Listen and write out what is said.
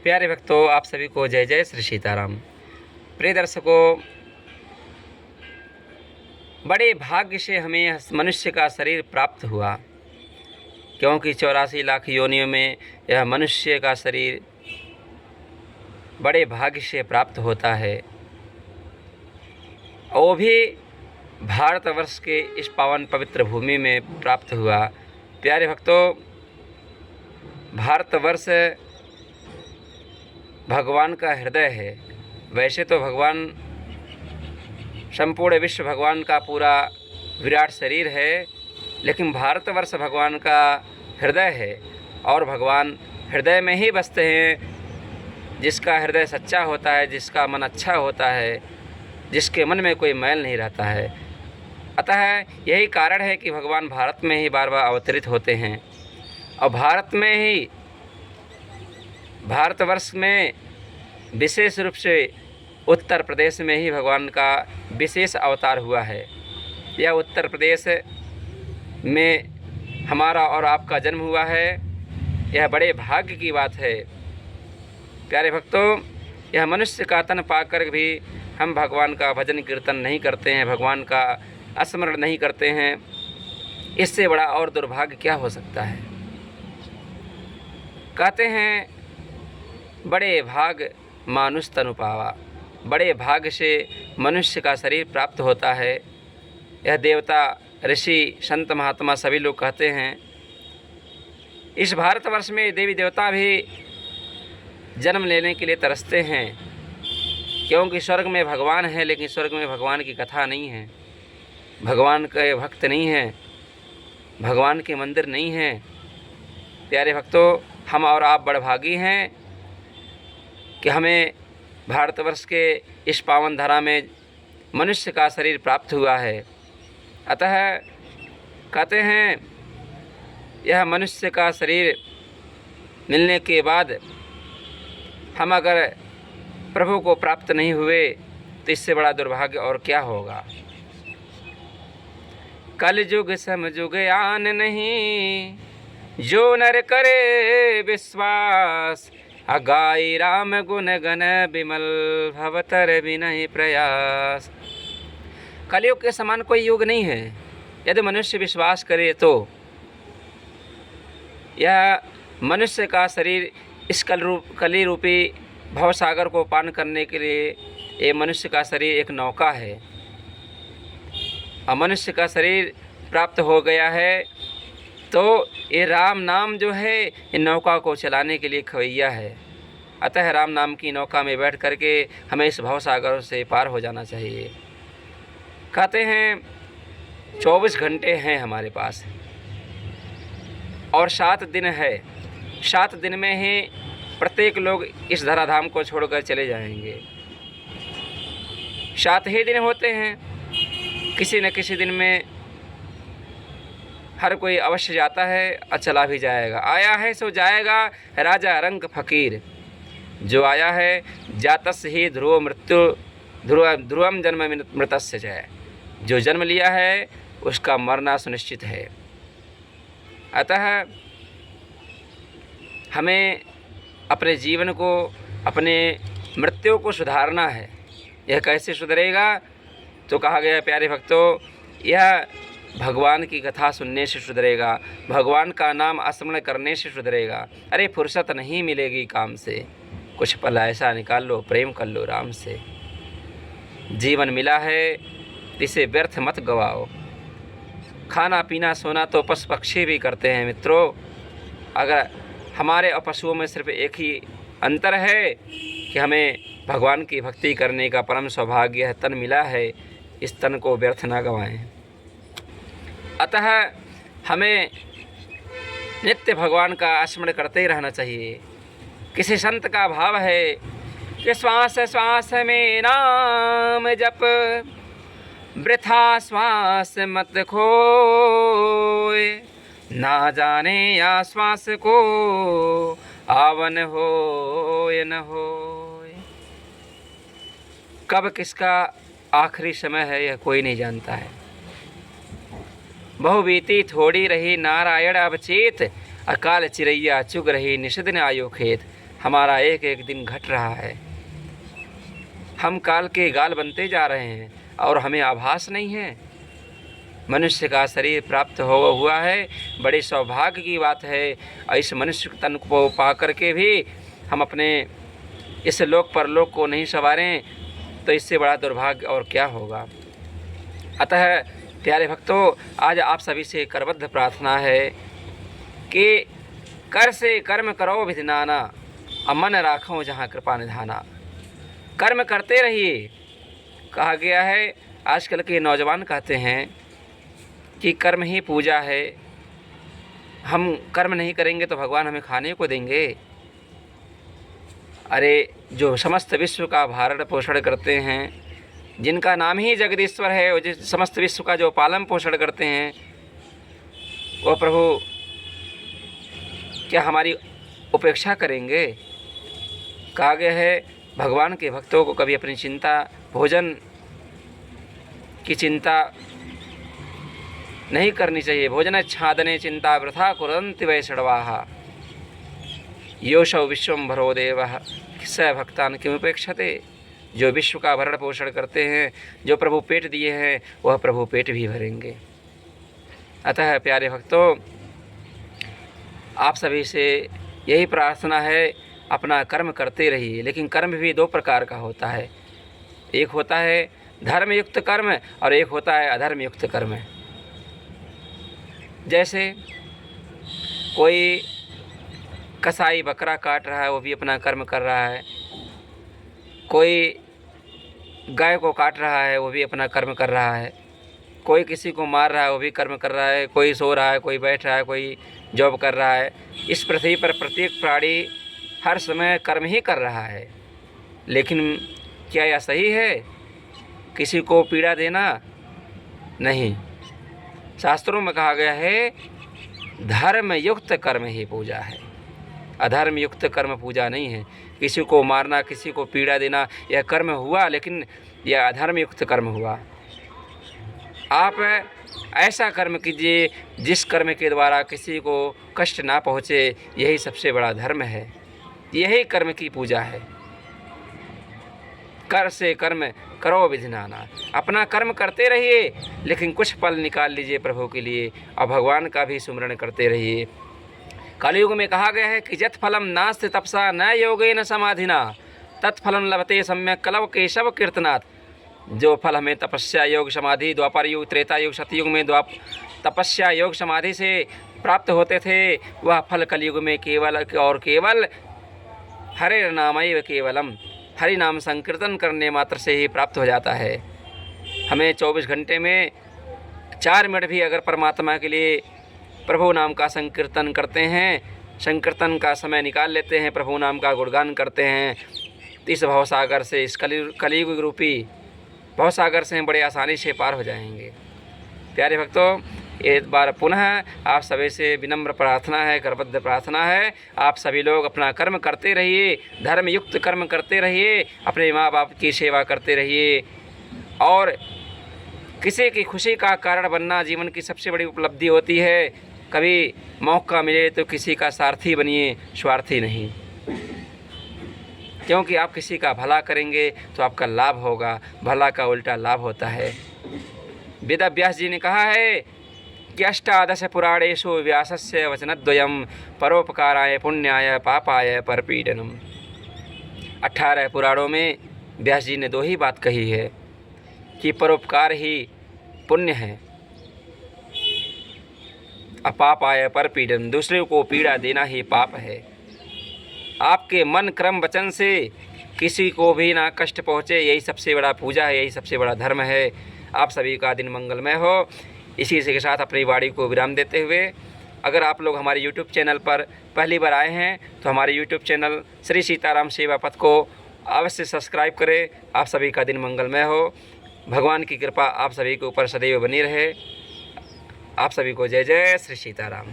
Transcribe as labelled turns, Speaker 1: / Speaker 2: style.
Speaker 1: प्यारे भक्तों, आप सभी को जय जय श्री सीताराम। प्रिय दर्शकों, बड़े भाग्य से हमें मनुष्य का शरीर प्राप्त हुआ, क्योंकि 84 लाख योनियों में यह मनुष्य का शरीर बड़े भाग्य से प्राप्त होता है। वो भी भारतवर्ष के इस पावन पवित्र भूमि में प्राप्त हुआ। प्यारे भक्तों, भारतवर्ष भगवान का हृदय है। वैसे तो भगवान संपूर्ण विश्व भगवान का पूरा विराट शरीर है, लेकिन भारतवर्ष भगवान का हृदय है और भगवान हृदय में ही बसते हैं। जिसका हृदय सच्चा होता है, जिसका मन अच्छा होता है, जिसके मन में कोई मैल नहीं रहता है। अतः यही कारण है कि भगवान भारत में ही बार बार अवतरित होते हैं और भारत में ही, भारतवर्ष में विशेष रूप से उत्तर प्रदेश में ही भगवान का विशेष अवतार हुआ है। यह उत्तर प्रदेश में हमारा और आपका जन्म हुआ है। यह बड़े भाग्य की बात है। प्यारे भक्तों, यह मनुष्य का तन पाकर भी हम भगवान का भजन कीर्तन नहीं करते हैं, भगवान का स्मरण नहीं करते हैं। इससे बड़ा और दुर्भाग्य क्या हो सकता है। कहते हैं, बड़े भाग मानुष तनु पावा। बड़े भाग्य से मनुष्य का शरीर प्राप्त होता है। यह देवता, ऋषि, संत, महात्मा सभी लोग कहते हैं। इस भारतवर्ष में देवी देवता भी जन्म लेने के लिए तरसते हैं, क्योंकि स्वर्ग में भगवान है, लेकिन स्वर्ग में भगवान की कथा नहीं है, भगवान के भक्त नहीं हैं, भगवान के मंदिर नहीं हैं। प्यारे भक्तों, हम और आप बड़भागी हैं कि हमें भारतवर्ष के इस पावन धरा में मनुष्य का शरीर प्राप्त हुआ है। अतः कहते हैं, यह मनुष्य का शरीर मिलने के बाद हम अगर प्रभु को प्राप्त नहीं हुए तो इससे बड़ा दुर्भाग्य और क्या होगा। कलयुग समयुग आन नहीं, जो नर करे विश्वास। अगाई राम गुण गण बिमल, भवतर विनय प्रयास। कलयुग के समान कोई युग नहीं है। यदि मनुष्य विश्वास करे तो यह मनुष्य का शरीर इस कली रूपी भवसागर को पान करने के लिए ये मनुष्य का शरीर एक नौका है। और मनुष्य का शरीर प्राप्त हो गया है तो ये राम नाम जो है, इन नौका को चलाने के लिए खवैया है। अतः राम नाम की नौका में बैठ करके हमें इस भवसागर से पार हो जाना चाहिए। कहते हैं 24 घंटे हैं हमारे पास और 7 दिन है। 7 दिन में ही प्रत्येक लोग इस धराधाम को छोड़कर चले जाएंगे। 7 ही दिन होते हैं। किसी न किसी दिन में हर कोई अवश्य जाता है और चला भी जाएगा। आया है सो जाएगा, राजा रंग फकीर। जो आया है जातस्य ही ध्रुव मृत्यु, ध्रुवम जन्म मृतस्य जय। जो जन्म लिया है उसका मरना सुनिश्चित है। अतः हमें अपने जीवन को, अपने मृत्यु को सुधारना है। यह कैसे सुधरेगा तो कहा गया, प्यारे भक्तों, यह भगवान की कथा सुनने से सुधरेगा, भगवान का नाम स्मरण करने से सुधरेगा। अरे फुर्सत नहीं मिलेगी काम से, कुछ पल ऐसा निकाल लो, प्रेम कर लो राम से। जीवन मिला है इसे व्यर्थ मत गवाओ। खाना पीना सोना तो पशु पक्षी भी करते हैं मित्रों। अगर हमारे और पशुओं में सिर्फ एक ही अंतर है कि हमें भगवान की भक्ति करने का परम सौभाग्य है, तन मिला है। इस तन को व्यर्थ ना गवाएं। अतः हमें नित्य भगवान का स्मरण करते ही रहना चाहिए। किसी संत का भाव है कि श्वास श्वास में नाम जप, वृथा श्वास मत खोए। ना जाने या श्वास को आवन हो या न हो। कब किसका आखिरी समय है यह कोई नहीं जानता है। बहु बीती थोड़ी रही नारायण अवचेत, अकाल चिरैया चुग रही निषदिन आयो खेत। हमारा एक एक दिन घट रहा है। हम काल के गाल बनते जा रहे हैं और हमें आभास नहीं है। मनुष्य का शरीर प्राप्त हुआ है, बड़े सौभाग्य की बात है। और इस मनुष्य तन को पा करके भी हम अपने इस लोक परलोक को नहीं संवारें तो इससे बड़ा दुर्भाग्य और क्या होगा। अतः प्यारे भक्तों, आज आप सभी से करबद्ध प्रार्थना है कि कर से कर्म करो विधि नाना, अमन राखो जहाँ कृपा निधाना। कर्म करते रहिए। कहा गया है, आजकल के नौजवान कहते हैं कि कर्म ही पूजा है, हम कर्म नहीं करेंगे तो भगवान हमें खाने को देंगे। अरे, जो समस्त विश्व का भरण पोषण करते हैं, जिनका नाम ही जगदीश्वर है, और जिस समस्त विश्व का जो पालन पोषण करते हैं, वो प्रभु क्या हमारी उपेक्षा करेंगे। कहा गया है, भगवान के भक्तों को कभी अपनी चिंता, भोजन की चिंता नहीं करनी चाहिए। भोजन छादने चिंता वृथा कुर्वन्ति वैष्णवाः, योषौ विश्वं भरो देवः स भक्तान् किमुपेक्षते। जो विश्व का भरण पोषण करते हैं, जो प्रभु पेट दिए हैं, वह प्रभु पेट भी भरेंगे। अतः प्यारे भक्तों, आप सभी से यही प्रार्थना है, अपना कर्म करते रहिए। लेकिन कर्म भी दो प्रकार का होता है, एक होता है धर्मयुक्त कर्म और एक होता है अधर्मयुक्त कर्म। जैसे कोई कसाई बकरा काट रहा है, वो भी अपना कर्म कर रहा है। कोई गाय को काट रहा है, वो भी अपना कर्म कर रहा है। कोई किसी को मार रहा है, वो भी कर्म कर रहा है। कोई सो रहा है, कोई बैठ रहा है, कोई जॉब कर रहा है। इस पृथ्वी पर प्रत्येक प्राणी हर समय कर्म ही कर रहा है। लेकिन क्या यह सही है किसी को पीड़ा देना? नहीं। शास्त्रों में कहा गया है, धर्मयुक्त कर्म ही पूजा है, अधर्मयुक्त कर्म पूजा नहीं है। किसी को मारना, किसी को पीड़ा देना, यह कर्म हुआ, लेकिन यह अधर्मयुक्त कर्म हुआ। आप ऐसा कर्म कीजिए जिस कर्म के द्वारा किसी को कष्ट ना पहुँचे, यही सबसे बड़ा धर्म है, यही कर्म की पूजा है। कर से कर्म करो विधि नाना। अपना कर्म करते रहिए, लेकिन कुछ पल निकाल लीजिए प्रभु के लिए और भगवान का भी सुमिरन करते रहिए। कलयुग में कहा गया है कि यत् फलम नास्ति तपसा न योगेन समाधिना तत्फलम लभते सम्यक कलव केशव कीर्तनात्। जो फल हमें तपस्या योग समाधि द्वापर युग त्रेता युग सतयुग में तपस्या योग समाधि से प्राप्त होते थे, वह फल कलयुग में केवल और केवल हरे नामैव केवलम, हरि नाम संकीर्तन करने मात्र से ही प्राप्त हो जाता है। हमें 24 घंटे में 4 मिनट भी अगर परमात्मा के लिए प्रभु नाम का संकीर्तन करते हैं, संकीर्तन का समय निकाल लेते हैं, प्रभु नाम का गुणगान करते हैं, तो इस भवसागर से, इस कलयुग रूपी भवसागर से हम बड़े आसानी से पार हो जाएंगे। प्यारे भक्तों, एक बार पुनः आप सभी से विनम्र प्रार्थना है, करबद्ध प्रार्थना है, आप सभी लोग अपना कर्म करते रहिए, धर्मयुक्त कर्म करते रहिए, अपने माँ बाप की सेवा करते रहिए और किसी की खुशी का कारण बनना जीवन की सबसे बड़ी उपलब्धि होती है। कभी मौका मिले तो किसी का सारथी बनिए, स्वार्थी नहीं, क्योंकि आप किसी का भला करेंगे तो आपका लाभ होगा, भला का उल्टा लाभ होता है। वेद व्यास जी ने कहा है कि 18 पुराणेषु व्यासस्य वचनद्वयं परोपकाराय पुण्याय पापाय परपीडनम। 18 पुराणों में व्यास जी ने 2 ही बात कही है कि परोपकार ही पुण्य है, अपापाय परपीडन, दूसरे को पीड़ा देना ही पाप है। आपके मन क्रम वचन से किसी को भी ना कष्ट पहुँचे, यही सबसे बड़ा पूजा है, यही सबसे बड़ा धर्म है। आप सभी का दिन मंगलमय हो। इसी के साथ अपनी वाणी को विराम देते हुए, अगर आप लोग हमारे YouTube चैनल पर पहली बार आए हैं तो हमारे YouTube चैनल श्री सीताराम सेवा पथ को अवश्य सब्सक्राइब करें। आप सभी का दिन मंगलमय हो। भगवान की कृपा आप सभी के ऊपर सदैव बनी रहे। आप सभी को जय जय श्री सीताराम।